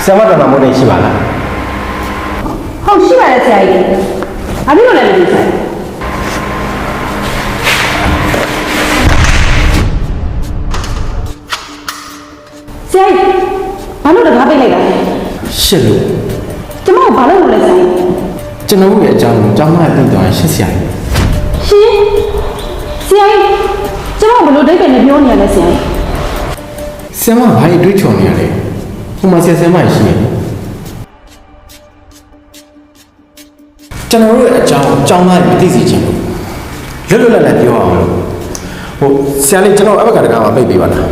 ဆရာမတော်တော်မို့နေရှိပါလားဟုတ်ရှိပါတယ်ဆရာကြီးအပြီးတော့လည်းမသိဆိုင်ဆရာကြီးဘာလို့တကားပိတ်လိုက်တာလဲရှစ်လို့ကျမကဘာလို့လဲဆရာကြီးကျွန်တော်ရဲ့အကြောင်းကိုကျောင်းသားသိသွားရှစ်ဆရာကြီးရှင်ဆရာကြီးကျမကဘလို့ဒိတ်တယ်နဲ့ပြောနေရလဲဆရာကြီးဆရာမဘာတွေတွေးချော်နေရလဲဟိုမှာဆရာမရှိနေကျွန်တော်ရဲ့အကြောင်းကိုကျောင်းသားတွေသိစေချင်လို့လွတ်လွတ်လပ်လပ်ပြောအောင်လို့ဟိုဆရာလေးကျွန်တော်အဘကတကားမှာပိတ်ပေးပါလား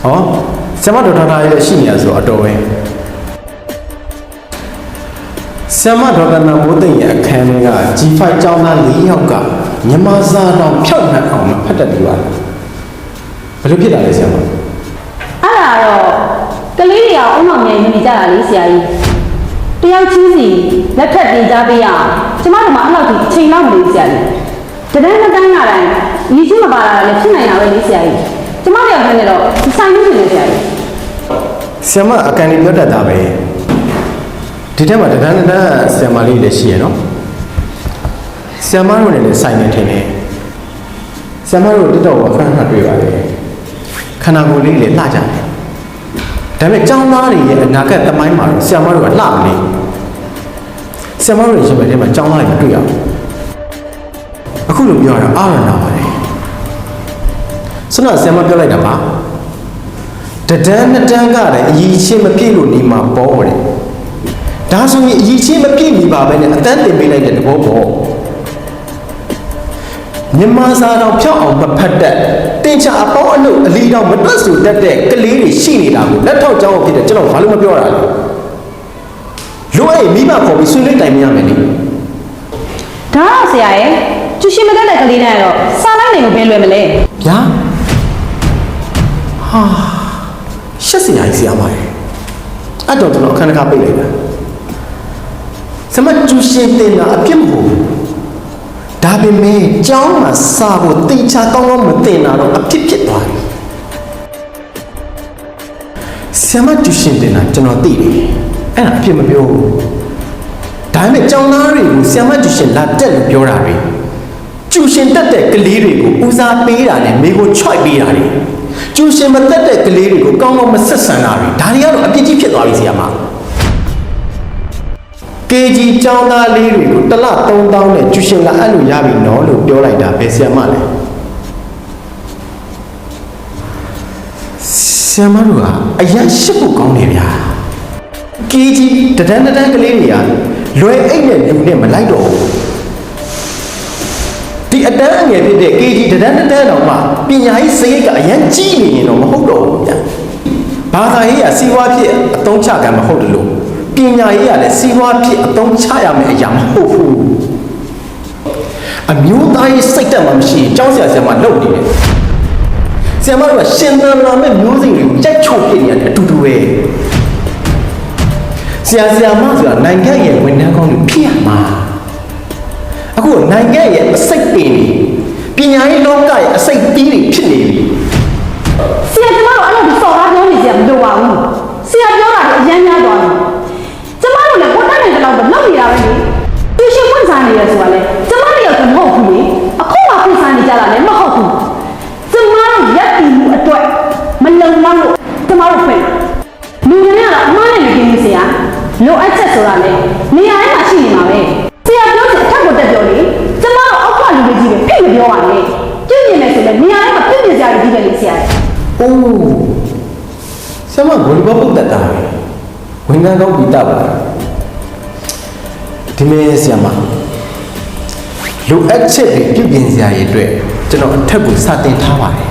ဟောဆရာမဒေါက်တာရဲ့ရှိနေရဆိုအတော်ပဲဆရာမဒေါက်တာနာမိုးသိမ့်ရဲ့အခန်းထဲက G5 ကျောင်းသား၄ယောက်ကမြန်မာစာတော်ဖြောက်နှံအောင်ဖတ်တတ်ပြီးပါလားဘယ်လိုဖြစ်တာလဲဆရာမအဲ့ဒါတော့ကလေးတွေကအုံမောင်မြန်နေကြတာလေဆရာကြီးတယောက်ချင်းစီလက်ထပ်တင်ကြပေးရအောင်ကျမတို့မှအဲ့လောက်ထိအချိန်လောက်မလို့ဆရာကြီးတန်းတန်းရတိုင်းညီချင်းမပါလာတာလည်းဖြစ်နိုင်တာပဲလေဆရာကြီးကျမတို့ရောက်နေတော့ဆိုင်လို့နေဆရာကြီးဆရာမအကန်လေးပြောတတ်တာပဲဒီထဲမှာတန်းဆရာမလေးလည်းရှိရနော်ဆရာမတို့နဲ့လည်းဆိုင်နေထင်တယ်ဆရာမတို့တက်တော့အခန်းမှာတွေ့ပါတယ်ခန္ဓာကိုယ်လေးလည်းလှကြတယ်ဒါပေမဲ့ကျောင်းသားတွေရဲ့အနာဂတ်သမိုင်းမှာတော့ဆရာမတို့ကလှမနေဆရာမတို့ရဲ့ရှင်ဘက်ထဲမှာကျောင်းသားတွေတွေ့ရအောင်အခုလိုပြောရတာအားရနာပါတယ်ဆိုတော့ဆရာမပြောလိုက်တာပါတန်းနှစ်တန်းကလည်းအရေးချင်းမပြည့်လို့နေမှာပေါ်တယ်ဒါဆိုရင်အရေးချင်းမပြည့်မီပါပဲနဲ့အတန်းတင်ပေးလိုက်တဲ့သဘောပေါ့မြန်မာစာတော်ဖြောက်အောင်မဖတ်တတ်တင်ချာအပေါင်းအလုပ်အလီတော်မတွတ်ဆူတတ်တဲ့ကလေးတွေရှိနေတာကိုလက်ထောက်ကျောင်းဖြစ်တယ်ကျွန်တော်ဘာလို့မပြောရလဲလို့အဲ့မိဘခေါ်ပြီးဆွေးနွေးတိုင်မရမယ်လေဒါတော့ဆရာရဲ့ကျူရှင်မတတ်တဲ့ကလေးနဲ့တော့စာလိုက်နေကိုဘယ်လွယ်မလဲဗျာဟာရှက်စရာကြီးဆရာမရဲ့အဲ့တော့ကျွန်တော်အခန်းကပိတ်လိုက်တာစမကျူရှင်တင်တာအပြစ်မဟုတ်ဘူးဒါပေမဲ့ကျောင်းမှာစာကိုတိတ်ချကောင်းကောင်းမတင်တာတော့အဖြစ်ဖြစ်သွားတယ်ဆရာမကျူရှင်တင်တာကျွန်တော်သိတယ်အဲ့ဒါအဖြစ်မပြောဘူးဒါပေမဲ့ကျောင်းသားတွေကိုဆရာမကျူရှင်လာတက်လို့ပြောတာတွေကျူရှင်တက်တဲ့ကလေးတွေကိုဦးစားပေးတာနဲ့မိကိုချွိုက်ပေးတာတွေကျူရှင်မတက်တဲ့ကလေးတွေကိုကောင်းကောင်းမဆက်ဆံတာတွေဒါတွေကတော့အပြစ်ကြီးဖြစ်သွားပြီဆရာမKG ကျောင်းသားလေးတွေကိုတစ်လ3000နဲ့ကျူရှင်ကအဲ့လိုရပြီနော်လို့ပြောလိုက်တာပဲဆရာမလဲဆရာမတို့ကအရင်ရှစ်ဖို့ကောင်းနေဗျာ KG တန်းကလေးတွေကလွယ်အိတ်နဲ့လူနဲ့မလိုက်တော့ဘူးဒီအတန်းအငယ်ဖြစ်တဲ့ KG တန်းတော့မှပညာရေးစရိတ်ကအရင်ကြီးနေရင်တော့မဟုတ်တော့ဘူးဗျာဘာသာရေးကစီးပွားဖြစ်အသုံးချကံမဟုတ်တယ်လို့ပညာရေးကလည်းစီးပွားဖြစ်အသုံးချရမယ့်အရာမဟုတ်ဘူးအမျိုးသားရေးစိတ်တက်မှမရှိရင်ကျောင်းဆရာမလုပ်နေတယ်ဆရာမတို့ကရှင်သန်လာမဲ့မျိုးစိတ်တွေကိုကြိုက်ချို့ပြနေတယ်အတူတူပဲဆရာမဆိုတာနိုင်ငံရဲ့ဝန်ထမ်းကောင်းတွေဖြစ်ရမှာအခုနိုင်ငံရဲ့အစိတ်ပင်ပညာရေးလောကရဲ့အစိတ်ပီးတွေဖြစ်နေပြီဆရာကျမတို့အဲ့လိုစော်ကားပြောနေကြမလိုပါဘူးဆရာပြောတာအရင်များသွားတယ်ကျမတို့လည်းဘုရားနဲ့တလောက်တော့လောက်နေတာပဲလေသူရှင်ဖွင့်စားနေရဆိုတာလေကျမတို့ကမဟုတ်ဘူးလေအခုမှဖွင့်စားနေကြတာလည်းမဟုတ်ဘူးကျမတို့ရက်တည်မှုအတွက်မလုံလောက်လို့ကျမတို့ဖွင့်လူတွေကတော့အမှားနဲ့နေနေဆရာလိုအပ်ချက်ဆိုတာလေနေရာထဲမှာရှိနေမှာပဲဆရာပြောတဲ့အထက်ကိုတက်ပြောလေကျမတို့အောက်ကလူတွေကြီးပဲဖိတ်မပြောပါနဲ့ပြည့်နေမယ်ဆိုလည်းနေရာထဲမှာပြည့်ပြည့်စရာကြီးပဲလေဆရာအိုးဆရာမဘယ်လိုပုတ်တတ်တာလဲဝန်ထမ်းကောင်းပြီးတတ်ပါဒီမေးဆရာမလိုအပ်ချက်တွေပြုပြင်စရာတွေအတွက်ကျွန်တော်အထက်ကိုစတင်ထားပါတယ်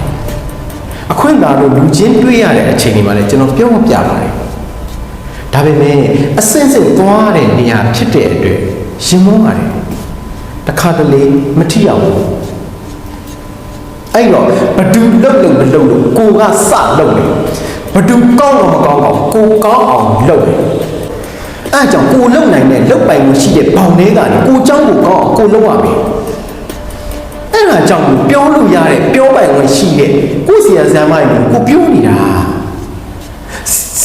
အခွင့်အာဏာလို့လူချင်းတွေ့ရတဲ့အချိန်တွေမှာလည်းကျွန်တော်ပြောမပြပါတယ်ဒါပေမဲ့အစင်းစင်းသွားတဲ့နေရာဖြစ်တဲ့အတွက်ရင်မောပါတယ်တခါတလေမထီအောင်ဘူးအဲ့တော့ဘဒူလုတ်လို့မလုတ်လို့ကိုကစလုတ်တယ်ဘဒူကောင်းတော့မကောင်းအောင်ကိုကောင်းအောင်လုတ်တယ်အဲ့ကြောင့်ကိုလုတ်နိုင်တဲ့လုတ်ပိုင်မှုရှိတဲ့ဘောင်လေးကနေကိုเจ้าကိုကောင်းအောင်ကိုလုတ်ရမယ် အဲ့ဒါကြောင့်ပြောလို့ရတဲ့ပြောပိုင်ခွင့်ရှိတဲ့ကိုဆရာဆရာမတွေကိုပြောနေတာ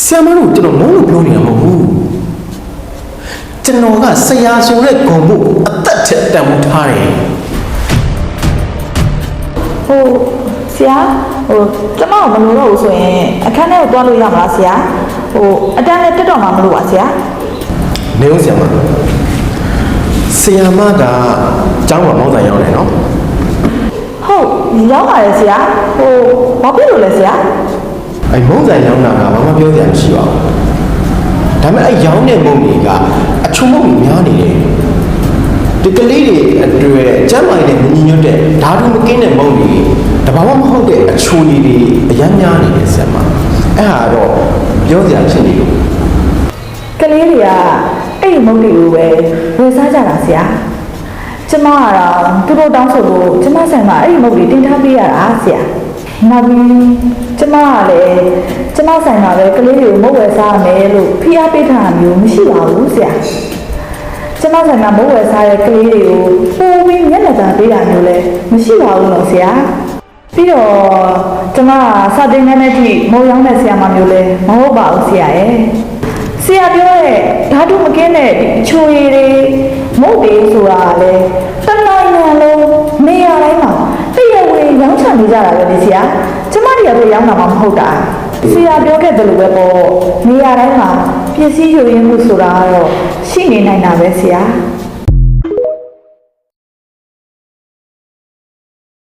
ဆရာမတို့ကျွန်တော်မုန်းလို့ပြောနေတာမဟုတ်ဘူးကျွန်တော်ကဆရာဆိုတဲ့ဂုဏ်ဖို့အသက်ထက်တန်ဖိုးထားတယ် ဆရာကျမမလို့တော့ဘူးဆိုရင်အခန်းထဲကိုတွားလို့ရမလားဆရာအတန်းနဲ့တက်တော့မှမလို့ပါဆရာ နေဦးဆရာမဆရာမကကျောင်းမှာမောင်းဆိုင်ရောက်တယ်နော် ဟုတ်ရောက်ပါတယ်ဆရာဘာဖြစ်လို့လဲဆရာ အဲ့မုံဆိုင်ရောင်းတာကဘာမှပြောစရာမရှိပါဘူးဒါပေမဲ့အဲ့ရောင်းတဲ့မုံတွေကအချုံမုံတွေများနေတယ်ဒီကလေးတွေအတွက်ကျမ်းမာရေးနဲ့မညီညွတ်တဲ့ဓာတုမကင်းတဲ့မုံတွေတဘာမှမဟုတ်တဲ့အချိုရည်တွေအများများနေတယ်ဆရာမအဲ့ဟာတော့ပြောစရာဖြစ်နေလို့ ကလေးတွေကအဲ့ဒီမုတ်တွေကိုပဲဝယ်စားကြတာဆရာကျမကတော့သူတို့တောင်းဆိုလို့ကျမဆိုင်မှာအဲ့ဒီမုတ်တွေတင်ထားပေးရတာဆရာနောက်ပြီးကျမကလည်းကျမဆိုင်မှာပဲကလေးတွေကိုမုတ်ဝယ်စားရမယ်လို့ဖိအားပေးထားတာမျိုးမရှိပါဘူးဆရာကျမဆိုင်မှာမုတ်ဝယ်စားတဲ့ကလေးတွေကိုပိုးပြီးမျက်နှာသာပေးတာမျိုးလည်းမရှိပါဘူးလို့ဆရာပြီးတော့ကျမစာတင်တဲ့နေ့ထိမုတ်ရောင်းတဲ့ဆရာမမျိုးလည်းမဟုတ်ပါဘူးဆရာရဲ့ဆရာပြောတဲ့ဓာတုမကင်းတဲ့ချိုရည်တွေမုတ်တွေဆိုတာလေတနိုင်ငံလုံးနေရာတိုင်းမှာတရားဝင်ရောင်းချနေကြတာပဲလေဆရာကျမတို့ရောင်းတာမှမဟုတ်တာဆရာပြောခဲ့တယ်လို့ပဲပေါ့နေရာတိုင်းမှာပစ္စည်းယူရင်းမှုဆိုတာကတော့ရှိနေနိုင်တာပဲဆရာ